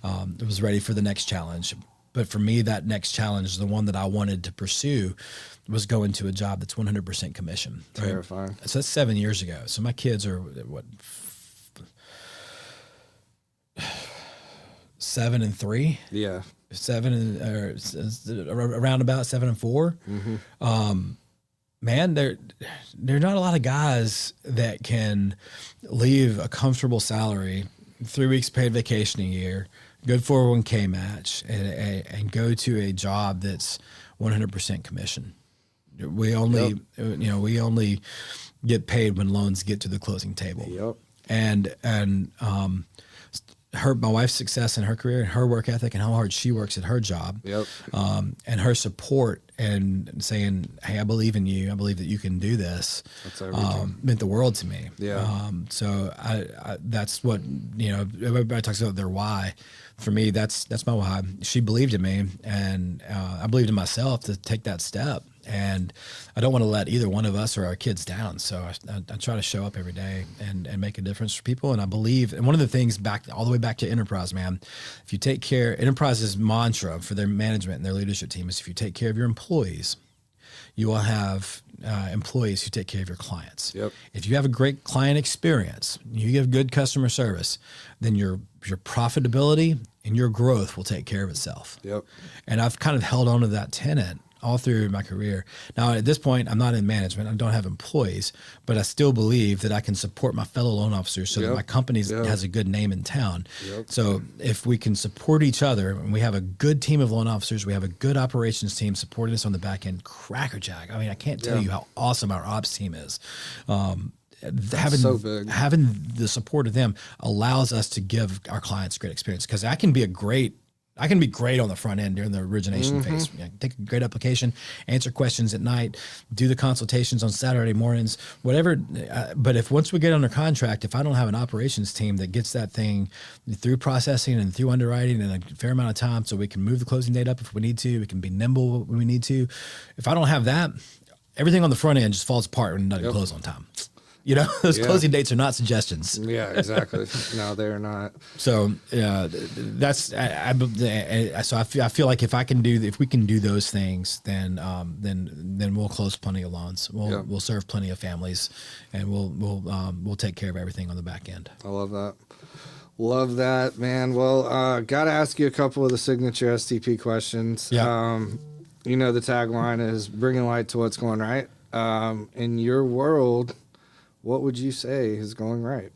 I was ready for the next challenge. But for me, that next challenge, the one that I wanted to pursue, was going to a job that's 100% commission. Right? Terrifying. So that's 7 years ago. So my kids are what, 7 and 3? Yeah. 7 and around about 7 and 4. Mm-hmm. Man, there are not a lot of guys that can leave a comfortable salary, 3 weeks paid vacation a year, good 401k match, and go to a job that's 100% commission. We only get paid when loans get to the closing table. Yep. And my wife's success in her career and her work ethic and how hard she works at her job, Yep. And her support and saying, hey, I believe in you. I believe that you can do this. That's everything. Meant the world to me. Yeah. So I that's what, everybody talks about their why. For me, that's my why. She believed in me, and I believed in myself to take that step. And I don't want to let either one of us or our kids down. So I try to show up every day and make a difference for people. And I believe, and one of the things all the way back to Enterprise, man, if you take care, Enterprise's mantra for their management and their leadership team is if you take care of your employees, you will have employees who take care of your clients. Yep. If you have a great client experience, you give good customer service, then your profitability and your growth will take care of itself. Yep. And I've kind of held on to that tenet all through my career. Now, at this point, I'm not in management. I don't have employees, but I still believe that I can support my fellow loan officers so that my company has a good name in town. Yep. So if we can support each other and we have a good team of loan officers, we have a good operations team supporting us on the back end, crackerjack. I mean, I can't tell you how awesome our ops team is. Having the support of them allows us to give our clients a great experience, because I can be great on the front end during the origination phase. Take a great application, answer questions at night, do the consultations on Saturday mornings, whatever. But if once we get under contract, if I don't have an operations team that gets that thing through processing and through underwriting in a fair amount of time so we can move the closing date up if we need to, we can be nimble when we need to. If I don't have that, everything on the front end just falls apart when it doesn't close on time. Those closing dates are not suggestions. Yeah, exactly. No, they're not. So that's so I feel like if we can do those things, then we'll close plenty of loans. We'll serve plenty of families, and we'll take care of everything on the back end. I love that. Love that, man. Well, got to ask you a couple of the signature STP questions. Yeah. The tagline is bringing light to what's going right. In your world, what would you say is going right?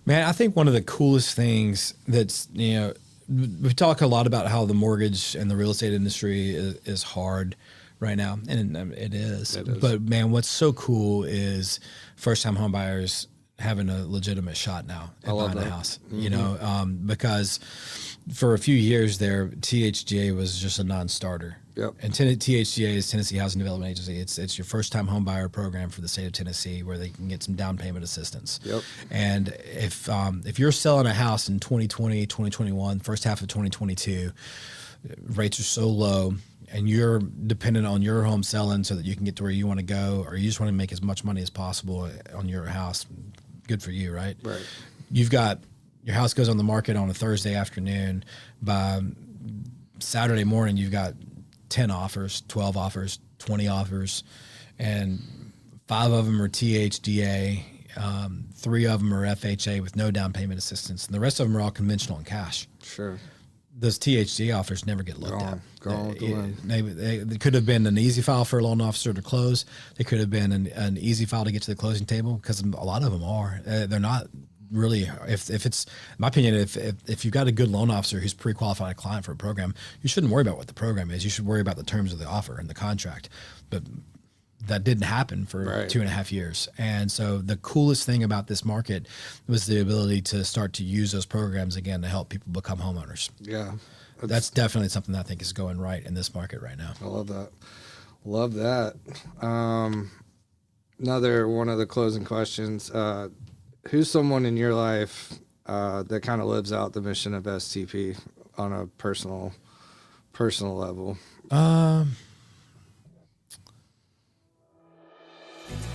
Man, I think one of the coolest things that's, we talk a lot about how the mortgage and the real estate industry is hard right now, and it is. But man, what's so cool is first-time home buyers having a legitimate shot now at buying a house. Because for a few years there, THGA was just a non-starter. Yep. And THGA is Tennessee Housing Development Agency. It's your first-time home buyer program for the state of Tennessee, where they can get some down payment assistance. Yep. And if you're selling a house in 2020, 2021, first half of 2022, rates are so low, and you're dependent on your home selling so that you can get to where you want to go, or you just want to make as much money as possible on your house, good for you, right? Right. You've got your house goes on the market on a Thursday afternoon. By Saturday morning, you've got 10 offers, 12 offers, 20 offers, and 5 of them are THDA, 3 of them are FHA with no down payment assistance, and the rest of them are all conventional and cash. Sure. Those THDA offers never get looked at. Gone with the wind. They could have been an easy file for a loan officer to close. They could have been an easy file to get to the closing table, because a lot of them are. They're not really, if it's, in my opinion, if you've got a good loan officer who's pre-qualified client for a program, you shouldn't worry about what the program is. You should worry about the terms of the offer and the contract. But that didn't happen for 2.5 years. And so the coolest thing about this market was the ability to start to use those programs again to help people become homeowners. Yeah. That's definitely something that I think is going right in this market right now. I love that. Love that. Another one of the closing questions. Who's someone in your life that kind of lives out the mission of STP on a personal level?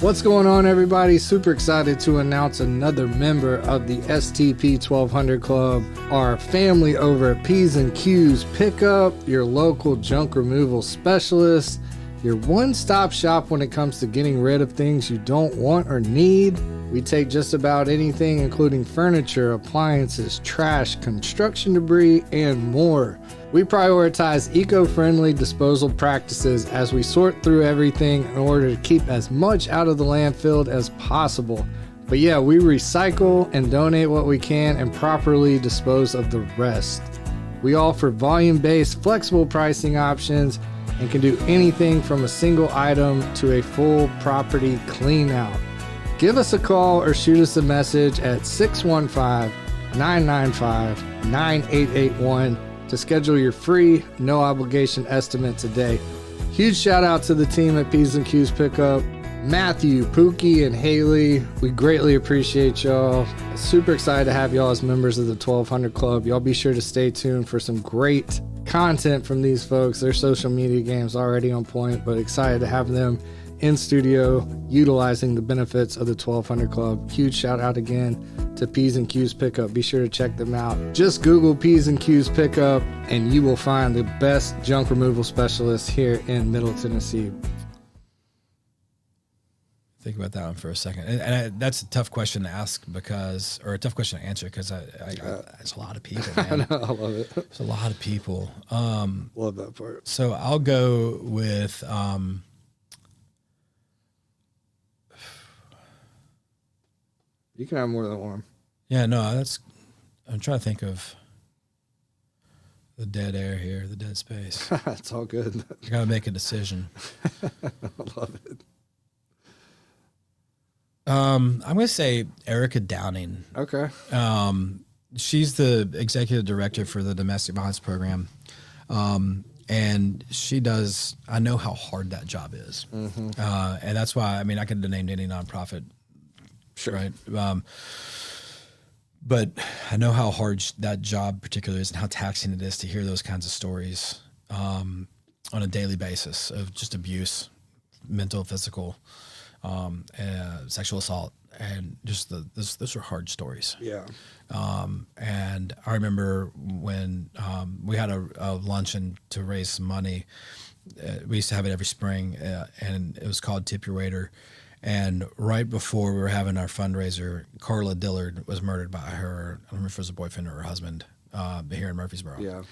What's going on, everybody? Super excited to announce another member of the STP 1200 Club, our family over at P's and Q's Pickup, your local junk removal specialist, your one-stop shop when it comes to getting rid of things you don't want or need. We take just about anything, including furniture, appliances, trash, construction debris, and more. We prioritize eco-friendly disposal practices as we sort through everything in order to keep as much out of the landfill as possible. But yeah, we recycle and donate what we can and properly dispose of the rest. We offer volume-based, flexible pricing options and can do anything from a single item to a full property clean out. Give us a call or shoot us a message at 615-995-9881 to schedule your free, no obligation estimate today. Huge shout out to the team at P's and Q's Pickup, Matthew, Pookie, and Haley. We greatly appreciate y'all. Super excited to have y'all as members of the 1200 Club. Y'all be sure to stay tuned for some great content from these folks. Their social media game's already on point, but excited to have them in studio utilizing the benefits of the 1200 Club. Huge shout out again to P's and Q's Pickup. Be sure to check them out. Just Google P's and Q's Pickup and you will find the best junk removal specialists here in Middle Tennessee. Think about that one for a second. And that's a tough question to ask or a tough question to answer because it's a lot of people, man. I know, I love it. It's a lot of people. Love that part. So I'll go with, you can have more than one. Yeah, no, I'm trying to think of the dead air here, the dead space. It's all good. I got to make a decision. I love it. I'm going to say Erica Downing. Okay. She's the executive director for the domestic violence program. And I know how hard that job is. Mm-hmm. And that's why, I could have named any nonprofit. Sure. Right. But I know how hard that job particularly is and how taxing it is to hear those kinds of stories on a daily basis of just abuse, mental, physical, sexual assault, and just those are hard stories. Yeah. And I remember when we had a luncheon to raise some money. We used to have it every spring, and it was called Tip Your Waiter. And right before we were having our fundraiser, Carla Dillard was murdered by her, I don't remember if it was a boyfriend or her husband, here in Murfreesboro. Yeah.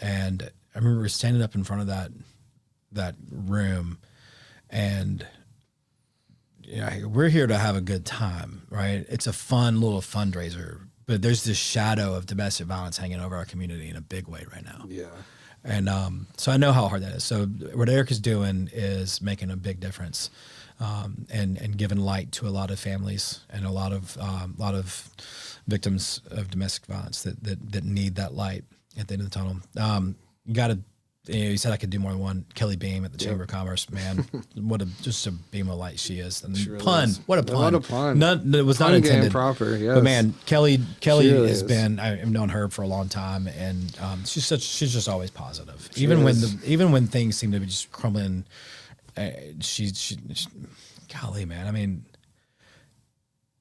And I remember standing up in front of that room, and we're here to have a good time, right? It's a fun little fundraiser, but there's this shadow of domestic violence hanging over our community in a big way right now. Yeah. And so I know how hard that is. So what Erica's doing is making a big difference. And giving light to a lot of families and a lot of victims of domestic violence that need that light at the end of the tunnel. You said I could do more than one. Kelly Beam at the Chamber of Commerce, man, just a beam of light she is. And what a pun! What a pun! It was not intended. Proper, yes. But man, Kelly really has been. I've known her for a long time, and she's just always positive. Even when things seem to be just crumbling. Golly, man.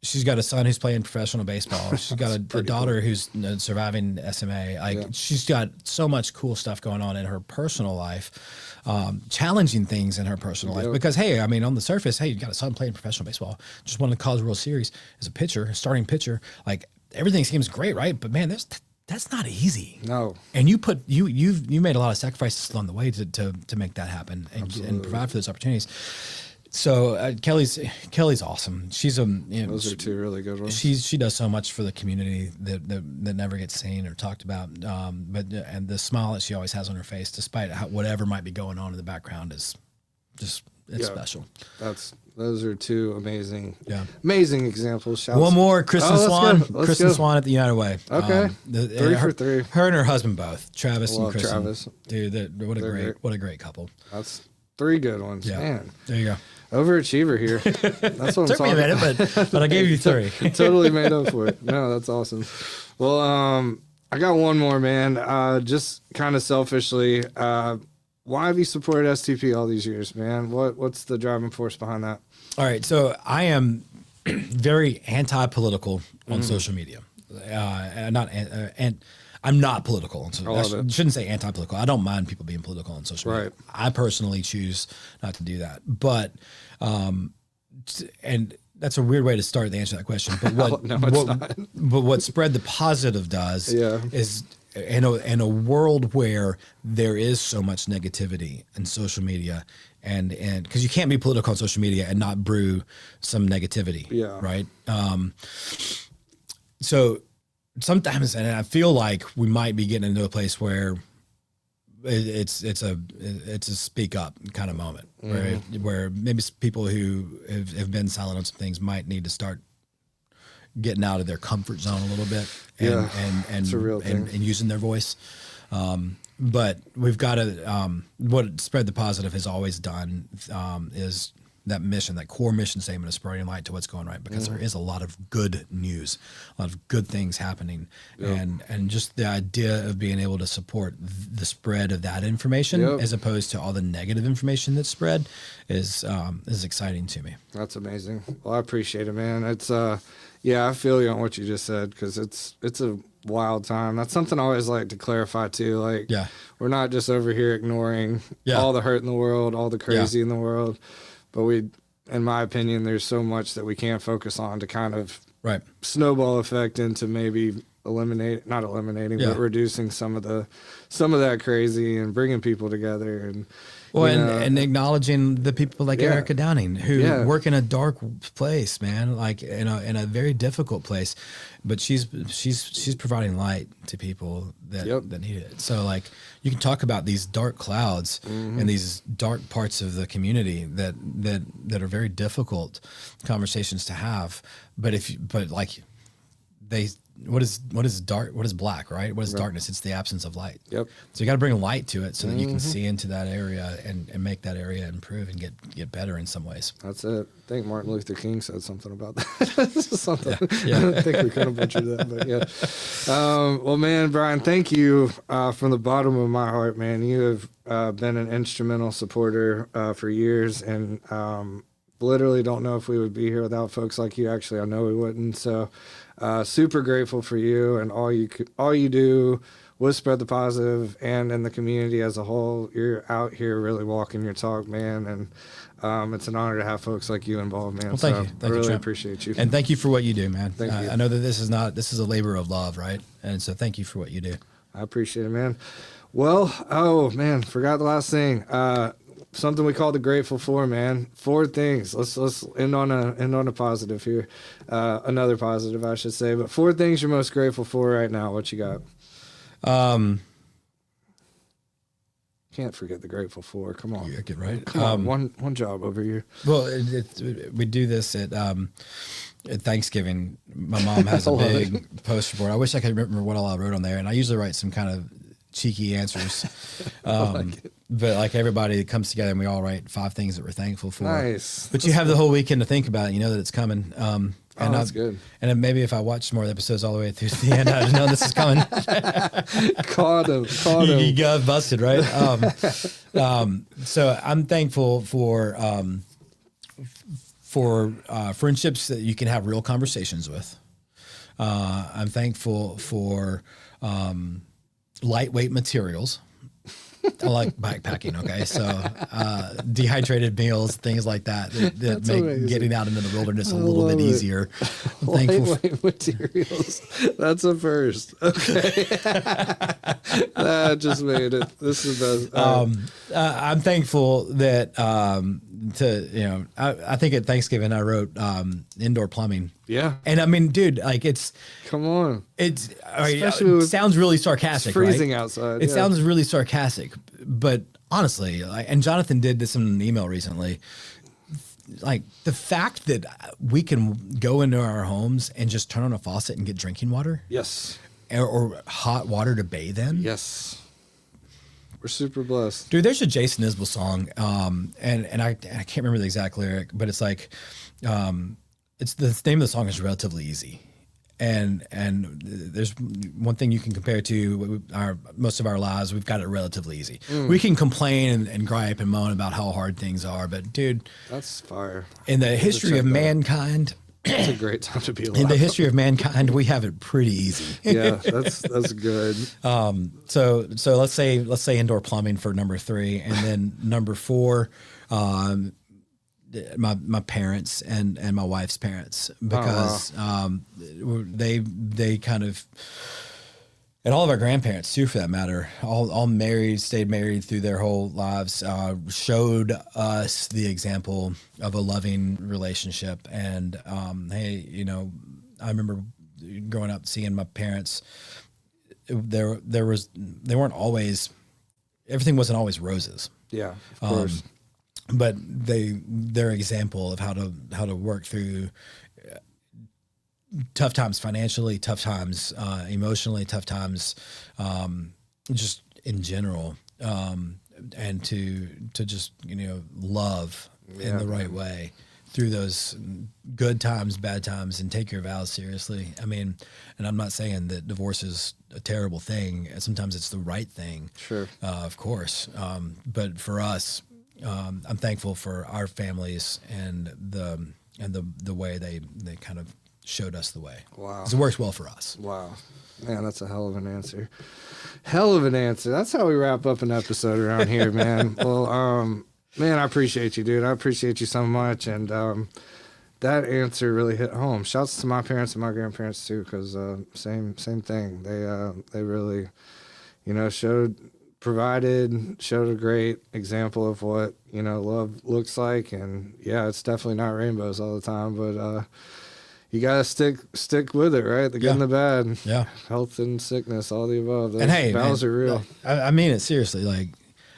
She's got a son who's playing professional baseball. She's got a daughter who's surviving SMA. She's got so much cool stuff going on in her personal life, challenging things in her personal life. Because, hey, on the surface, hey, you got a son playing professional baseball, just won the College World Series as a pitcher, a starting pitcher. Like, everything seems great, right? But man, that's not easy. No. And you made a lot of sacrifices along the way to make that happen and provide for those opportunities. So Kelly's awesome. She's Those are two really good ones. She does so much for the community that never gets seen or talked about. And the smile that she always has on her face, despite whatever might be going on in the background, is just special. Those are two amazing examples. Shouts. One more, Kristen Swan. Kristen go. Swan at the United Way. Okay, 3 for 3. Her and her husband both, Travis and Kristen. Travis. Dude, what a great couple. That's 3 good ones. Yeah. Man, there you go. Overachiever here. That's what I'm talking about. Took me a minute, but I gave you 3. Totally made up for it. No, that's awesome. Well, I got one more, man. Just kind of selfishly, why have you supported STP all these years, man? What's the driving force behind that? All right, so I am very anti-political on social media. I'm not political. I shouldn't say anti-political. I don't mind people being political on social media. I personally choose not to do that. But, and that's a weird way to start the answer to that question. But what Spread the Positive does is in a world where there is so much negativity in social media, and because you can't be political on social media and not brew some negativity, right? So sometimes, and I feel like we might be getting into a place where it's a speak up kind of moment, where maybe people who have been silent on some things might need to start getting out of their comfort zone a little bit and using their voice. But we've got to, what Spread the Positive has always done is that mission, that core mission statement of spreading light to what's going right, because there is a lot of good news, a lot of good things happening, and just the idea of being able to support the spread of that information as opposed to all the negative information that's spread is exciting to me. That's amazing. Well, I appreciate it, man. It's I feel you on what you just said, because it's a wild time. That's something I always like to clarify too. Like, we're not just over here ignoring all the hurt in the world, all the crazy in the world. But in my opinion, there's so much that we can't focus on to kind of snowball effect into maybe not eliminating, but reducing some of that crazy and bringing people together and acknowledging the people like Erica Downing who work in a dark place, man, like in a very difficult place, but she's providing light to people that need it. So like you can talk about these dark clouds and these dark parts of the community that are very difficult conversations to have, what is dark? What is black? Right? What is darkness? It's the absence of light. So you got to bring light to it so that you can see into that area and make that area improve and get better in some ways. That's it. I think Martin Luther King said something about that. I don't think we could have butchered that, but well, man, Bryan, thank you from the bottom of my heart, man. You have been an instrumental supporter for years, and literally don't know if we would be here without folks like you. Actually, I know we wouldn't. So. Super grateful for you and all you do with Spread the Positive and in the community as a whole. You're out here really walking your talk, man, and it's an honor to have folks like you involved, man. Well, thank you. I really appreciate you. And thank you for what you do, man. Thank you. I know that this is a labor of love, right? And so thank you for what you do. I appreciate it, man. Well, oh man, forgot the last thing. Something we call the grateful four, man. 4 things. Let's end on a positive here. Another positive, I should say. But 4 things you're most grateful for right now. What you got? Can't forget the grateful four. Come on. You're right. Come on. One job over here. Well, we do this at Thanksgiving. My mom has a big poster board. I wish I could remember what all I wrote on there, and I usually write some kind of cheeky answers. But like everybody comes together and we all write 5 things that we're thankful for. Nice. But you have the whole weekend to think about it. You know that it's coming. And that's good. And then maybe if I watched more of the episodes all the way through to the end, I'd know this is coming. Caught him. You got busted, right? So I'm thankful for friendships that you can have real conversations with. I'm thankful for lightweight materials. I like backpacking. Okay, so dehydrated meals, things like that make amazing. Getting out into the wilderness a little bit easier. Lightweight materials. That's a first. Okay, that just made it. This is the. I'm thankful that I think at Thanksgiving I wrote indoor plumbing. Yeah. And I mean, dude, like come on. It sounds really sarcastic. It's freezing right? outside. It sounds really sarcastic, but honestly, and Jonathan did this in an email recently. Like the fact that we can go into our homes and just turn on a faucet and get drinking water. Yes. Or hot water to bathe in. Yes. We're super blessed. Dude, there's a Jason Isbell song, and I can't remember the exact lyric, but it's like, it's the name of the song is Relatively Easy. And there's one thing you can compare to most of our lives, we've got it relatively easy. We can complain and gripe and moan about how hard things are, but dude, that's fire. In the history of mankind, it's a great time to be alive. In the history of mankind, we have it pretty easy. Yeah, that's good. So let's say indoor plumbing for number 3, and then number 4, my parents and my wife's parents, because they kind of, and all of our grandparents too, for that matter, all stayed married through their whole lives, showed us the example of a loving relationship. And hey, I remember growing up seeing my parents. They weren't always, everything wasn't always roses. Yeah, of course. But their example of how to work through tough times financially, tough times emotionally, tough times just in general, and to just love in the right way through those good times, bad times, and take your vows seriously. I mean, and I'm not saying that divorce is a terrible thing. Sometimes it's the right thing. Sure. Of course. But for us, I'm thankful for our families and the way they kind of showed us the way. Wow. Because it works well for us. Wow. Man, that's a hell of an answer. Hell of an answer. That's how we wrap up an episode around here, man. Well, man, I appreciate you, dude. I appreciate you so much. And that answer really hit home. Shouts to my parents and my grandparents too, because same thing. They really, showed a great example of what love looks like. And yeah, it's definitely not rainbows all the time, but you gotta stick with it, right? The good and the bad. Yeah. Health and sickness, all the above. Those and hey, battles are real. I mean it seriously. Like,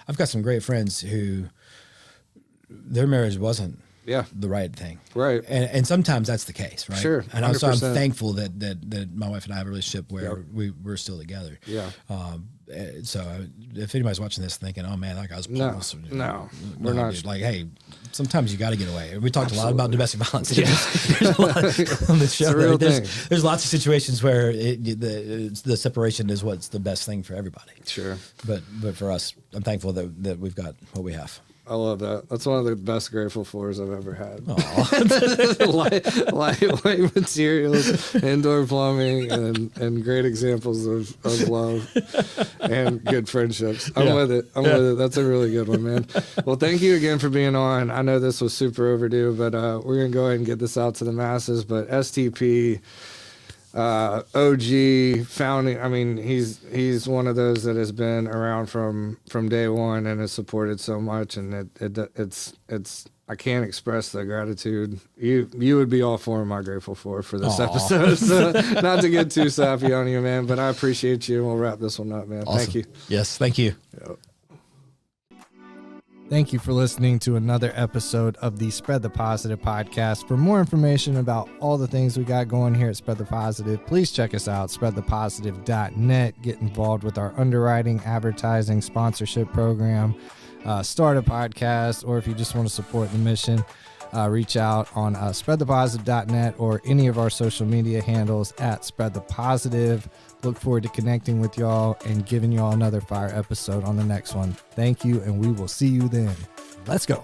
I've got some great friends who their marriage wasn't the right thing. Right. And sometimes that's the case, right? Sure. 100%. And so I'm thankful that my wife and I have a relationship where we're still together. Yeah. So if anybody's watching this thinking, oh man, that guy's no, we're not. Dude. Like, hey, sometimes you got to get away. We talked a lot about domestic violence. There's a lot on this show. It's a real thing. There's lots of situations where the separation is what's the best thing for everybody. Sure. But for us, I'm thankful that we've got what we have. I love that. That's one of the best grateful floors I've ever had. Lightweight materials, indoor plumbing, and great examples of love and good friendships. I'm with it. I'm with it. That's a really good one, man. Well, thank you again for being on. I know this was super overdue, but we're going to go ahead and get this out to the masses. But STP, OG founding. I mean, he's one of those that has been around from day one and has supported so much, and it's I can't express the gratitude. You would be all for my grateful for this episode. So not to get too sappy on you, man, but I appreciate you, and we'll wrap this one up, man. Awesome. Thank you. Yes, thank you. Yep. Thank you for listening to another episode of the Spread the Positive podcast. For more information about all the things we got going here at Spread the Positive, please check us out, spreadthepositive.net. Get involved with our underwriting, advertising, sponsorship program, start a podcast, or if you just want to support the mission, reach out on spreadthepositive.net or any of our social media handles at Spread the Positive. Look forward to connecting with y'all and giving y'all another fire episode on the next one. Thank you, and we will see you then. Let's go.